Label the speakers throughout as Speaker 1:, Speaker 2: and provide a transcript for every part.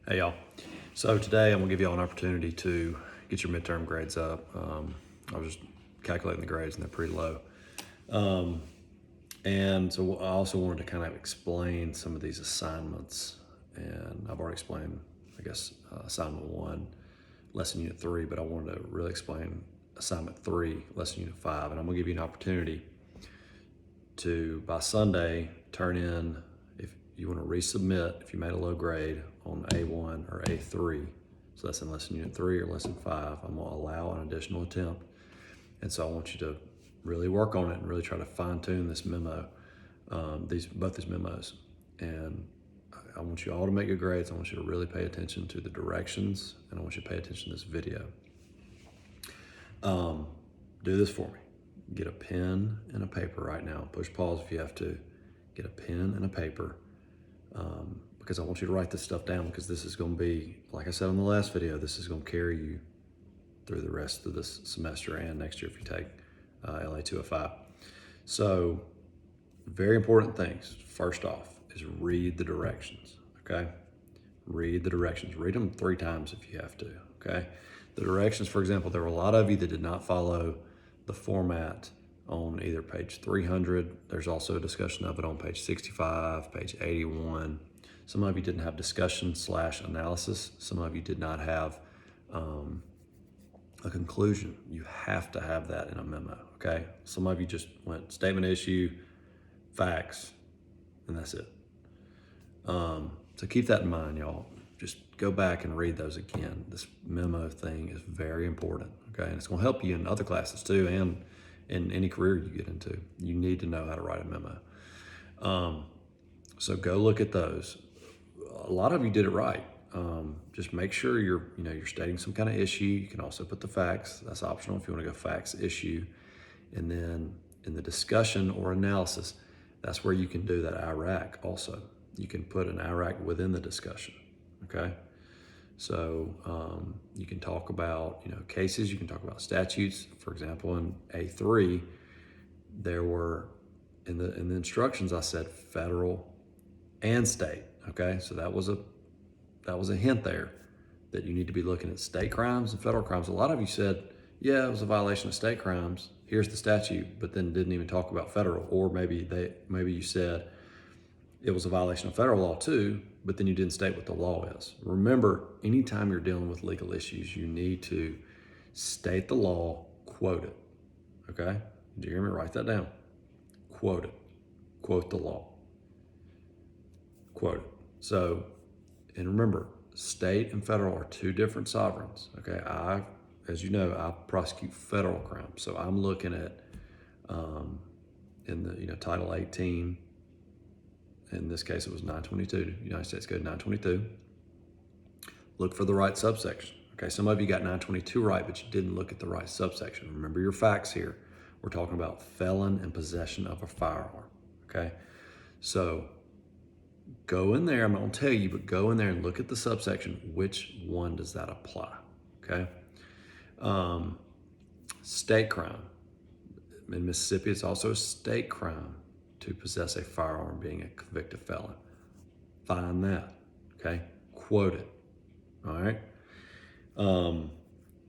Speaker 1: Hey y'all. So today I'm gonna give y'all an opportunity to get your midterm grades up. I was just calculating the grades and they're pretty low. And so I also wanted to kind of explain some of these assignments. And I've already explained, I guess, assignment 1, lesson unit 3, but I wanted to really explain assignment 3, lesson unit 5. And I'm gonna give you an opportunity to, by Sunday, turn in, if you want to resubmit, if you made a low grade on A1 or A3, so that's in lesson unit 3 or lesson 5, I'm going to allow an additional attempt. And so I want you to really work on it and really try to fine tune this memo, both these memos. And I want you all to make good grades. I want you to really pay attention to the directions, and I want you to pay attention to this video. Do this for me. Get a pen and a paper right now. Push pause if you have to. Get a pen and a paper, because I want you to write this stuff down, because this is going to be, like I said in the last video, this is going to carry you through the rest of this semester and next year if you take LA 205. So very important things. First off is read the directions, okay? Read the directions. Read them 3 times if you have to, okay? The directions, for example, there were a lot of you that did not follow the format on either page 300. There's also a discussion of it on page 65, page 81. Some of you didn't have discussion/analysis. Some of you did not have a conclusion. You have to have that in a memo, okay? Some of you just went statement issue, facts, and that's it. So keep that in mind, y'all. Just go back and read those again. This memo thing is very important, okay? And it's gonna help you in other classes too, and in any career you get into. You need to know how to write a memo. So go look at those. A lot of you did it right. Just make sure you're stating some kind of issue. You can also put the facts. That's optional if you want to go facts, issue. And then in the discussion or analysis, that's where you can do that IRAC also. You can put an IRAC within the discussion, okay? So you can talk about cases, you can talk about statutes. For example, in A3, there were, in the instructions I said federal and state, okay? So that was a hint there that you need to be looking at state crimes and federal crimes. A lot of you said, yeah, it was a violation of state crimes, here's the statute, but then didn't even talk about federal. Or maybe you said it was a violation of federal law too, but then you didn't state what the law is. Remember, anytime you're dealing with legal issues, you need to state the law, quote it, okay? Do you hear me? Write that down. Quote it. Quote the law. Quote it. So, and remember, state and federal are 2 different sovereigns, okay? As you know, I prosecute federal crimes. So I'm looking at, in the, Title 18, in this case, it was 922, United States Code 922. Look for the right subsection. Okay, some of you got 922 right, but you didn't look at the right subsection. Remember your facts here. We're talking about felon in possession of a firearm, okay? So go in there, I'm not gonna tell you, but go in there and look at the subsection. Which one does that apply, okay? State crime. In Mississippi, it's also a state crime to possess a firearm being a convicted felon. Find that, okay? Quote it, all right?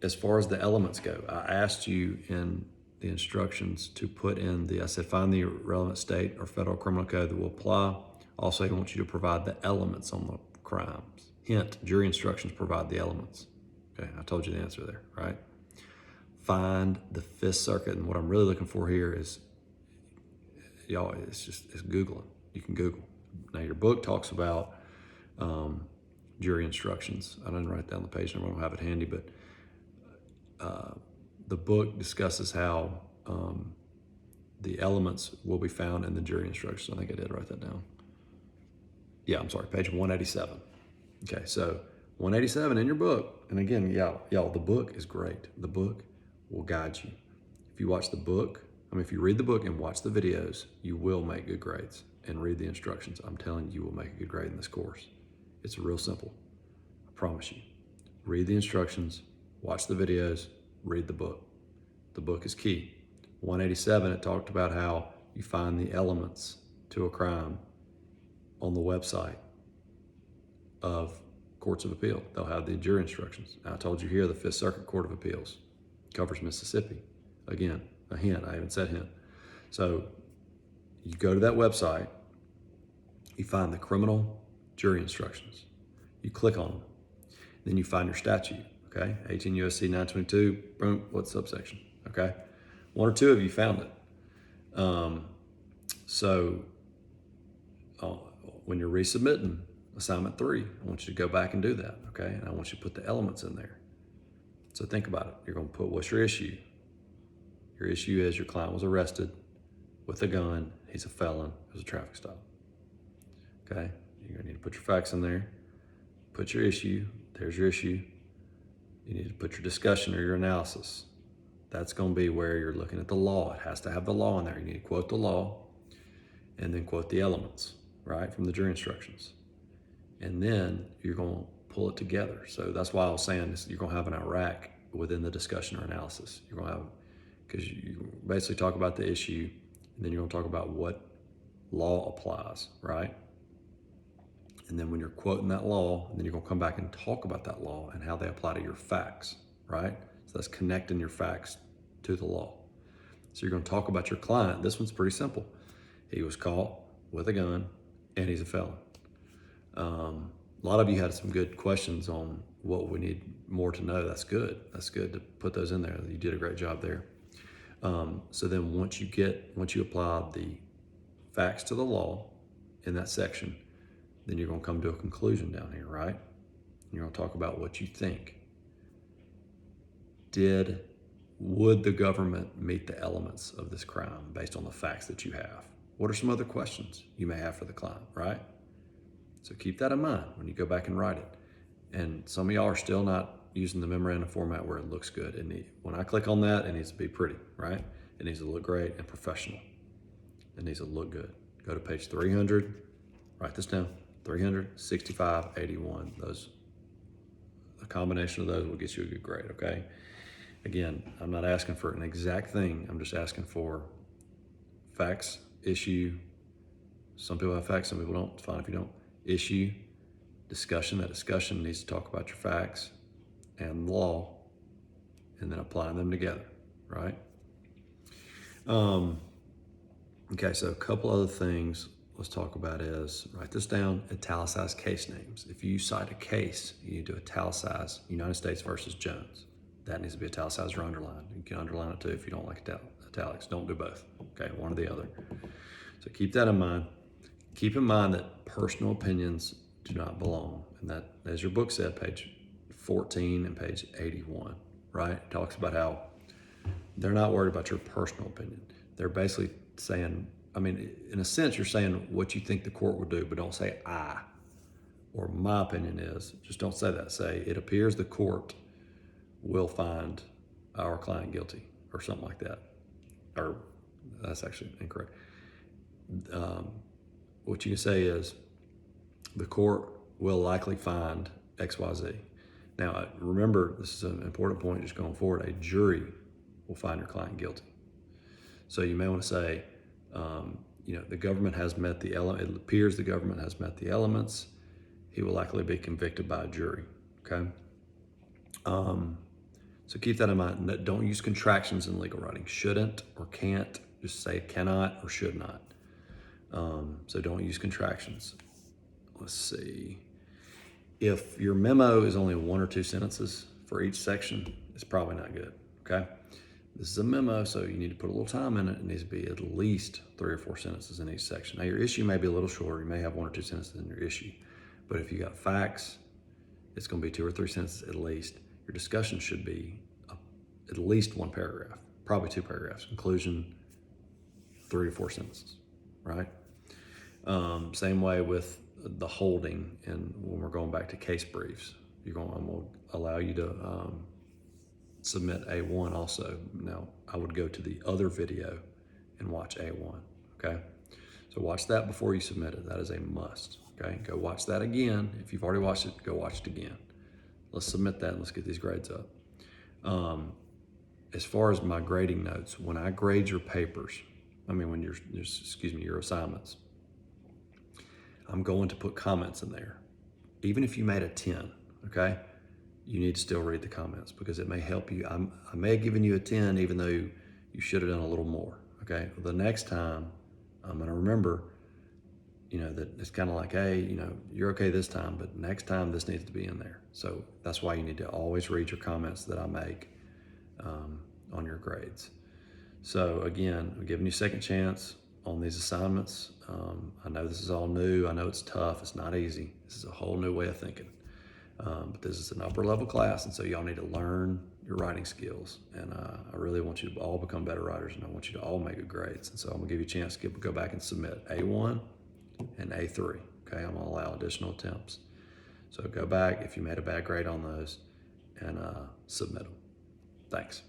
Speaker 1: As far as the elements go, I asked you in the instructions to put in I said, find the relevant state or federal criminal code that will apply. Also, I want you to provide the elements on the crimes. Hint, jury instructions provide the elements. Okay, I told you the answer there, right? Find the 5th Circuit, and what I'm really looking for here is, y'all, it's Googling. You can Google. Now your book talks about jury instructions. I didn't write down the page number, I don't have it handy, but the book discusses how the elements will be found in the jury instructions. I think I did write that down. Yeah, I'm sorry, page 187. Okay, so 187 in your book. And again, y'all, the book is great. The book will guide you. If you watch the book, if you read the book and watch the videos, you will make good grades. And read the instructions. I'm telling you, you will make a good grade in this course. It's real simple. I promise you. Read the instructions, watch the videos, read the book. The book is key. 187, it talked about how you find the elements to a crime on the website of courts of appeal. They'll have the jury instructions. I told you here, the Fifth Circuit Court of Appeals covers Mississippi. Again, a hint, I even said hint. So you go to that website, you find the criminal jury instructions. You click on them. Then you find your statute, okay? 18 U.S.C. 922, boom, what subsection, okay? One or two of you found it. When you're resubmitting assignment 3, I want you to go back and do that, okay? And I want you to put the elements in there. So think about it. You're gonna put, what's your issue? Your issue is your client was arrested with a gun. He's a felon. It was a traffic stop, okay? You're gonna need to put your facts in there. Put your issue. There's your issue. You need to put your discussion or your analysis. That's gonna be where you're looking at the law. It has to have the law in there. You need to quote the law and then quote the elements, right, from the jury instructions. And then you're gonna pull it together. So that's why I was saying this, you're gonna have an Iraq within the discussion or analysis. You're gonna have, because you basically talk about the issue, and then you're gonna talk about what law applies, right? And then when you're quoting that law, then you're gonna come back and talk about that law and how they apply to your facts, right? So that's connecting your facts to the law. So you're gonna talk about your client. This one's pretty simple. He was caught with a gun and he's a felon. A lot of you had some good questions on what we need more to know. That's good. That's good to put those in there. You did a great job there. So then once you apply the facts to the law in that section, then you're gonna come to a conclusion down here, right? You're gonna talk about what you think. Would the government meet the elements of this crime based on the facts that you have? What are some other questions you may have for the client, right? So keep that in mind when you go back and write it. And some of y'all are still not using the memorandum format where it looks good. And when I click on that, it needs to be pretty, right? It needs to look great and professional. It needs to look good. Go to page 300, write this down, 365, 81. A combination of those will get you a good grade, okay? Again, I'm not asking for an exact thing. I'm just asking for facts, issue. Some people have facts, some people don't. It's fine if you don't. Issue, discussion. That discussion needs to talk about your facts and law, and then applying them together, right? Okay, so a couple other things let's talk about is, write this down, italicize case names. If you cite a case, you need to italicize United States versus Jones. That needs to be italicized or underlined. You can underline it too if you don't like italics. Don't do both, okay? One or the other. So keep that in mind. Keep in mind that personal opinions do not belong. And that, as your book said, page 14 and page 81, right? It talks about how they're not worried about your personal opinion. They're basically saying, I mean, in a sense, you're saying what you think the court would do, but don't say I, or my opinion is. Just don't say that. Say, it appears the court will find our client guilty, or something like that. Or that's actually incorrect. What you can say is, the court will likely find XYZ. Now, remember, this is an important point just going forward, a jury will find your client guilty. So you may want to say, the government has met the element, it appears the government has met the elements. He will likely be convicted by a jury, okay? So keep that in mind. Don't use contractions in legal writing. Shouldn't or can't, just say cannot or should not. So don't use contractions. Let's see. If your memo is only 1 or 2 sentences for each section, it's probably not good, okay? This is a memo, so you need to put a little time in it. It needs to be at least 3 or 4 sentences in each section. Now, your issue may be a little shorter. You may have 1 or 2 sentences in your issue. But if you got facts, it's going to be 2 or 3 sentences at least. Your discussion should be at least 1 paragraph, probably 2 paragraphs. Conclusion, 3 to 4 sentences, right? Same way with the holding, and when we're going back to case briefs, I'm going to allow you to submit A1 also. Now, I would go to the other video and watch A1, okay? So watch that before you submit it. That is a must, okay? Go watch that again. If you've already watched it, go watch it again. Let's submit that and let's get these grades up. As far as my grading notes, when I grade your papers, when your assignments, I'm going to put comments in there. Even if you made a 10, okay? You need to still read the comments because it may help you. I may have given you a 10 even though you should have done a little more, okay? The next time, I'm gonna remember, that it's kind of like, hey, you're okay this time, but next time this needs to be in there. So that's why you need to always read your comments that I make on your grades. So again, I'm giving you a second chance on these assignments. I know this is all new. I know it's tough. It's not easy. This is a whole new way of thinking. But this is an upper level class, and so y'all need to learn your writing skills. And I really want you to all become better writers, and I want you to all make good grades. And so I'm gonna give you a chance to go back and submit A1 and A3. Okay, I'm gonna allow additional attempts. So go back if you made a bad grade on those and submit them. Thanks.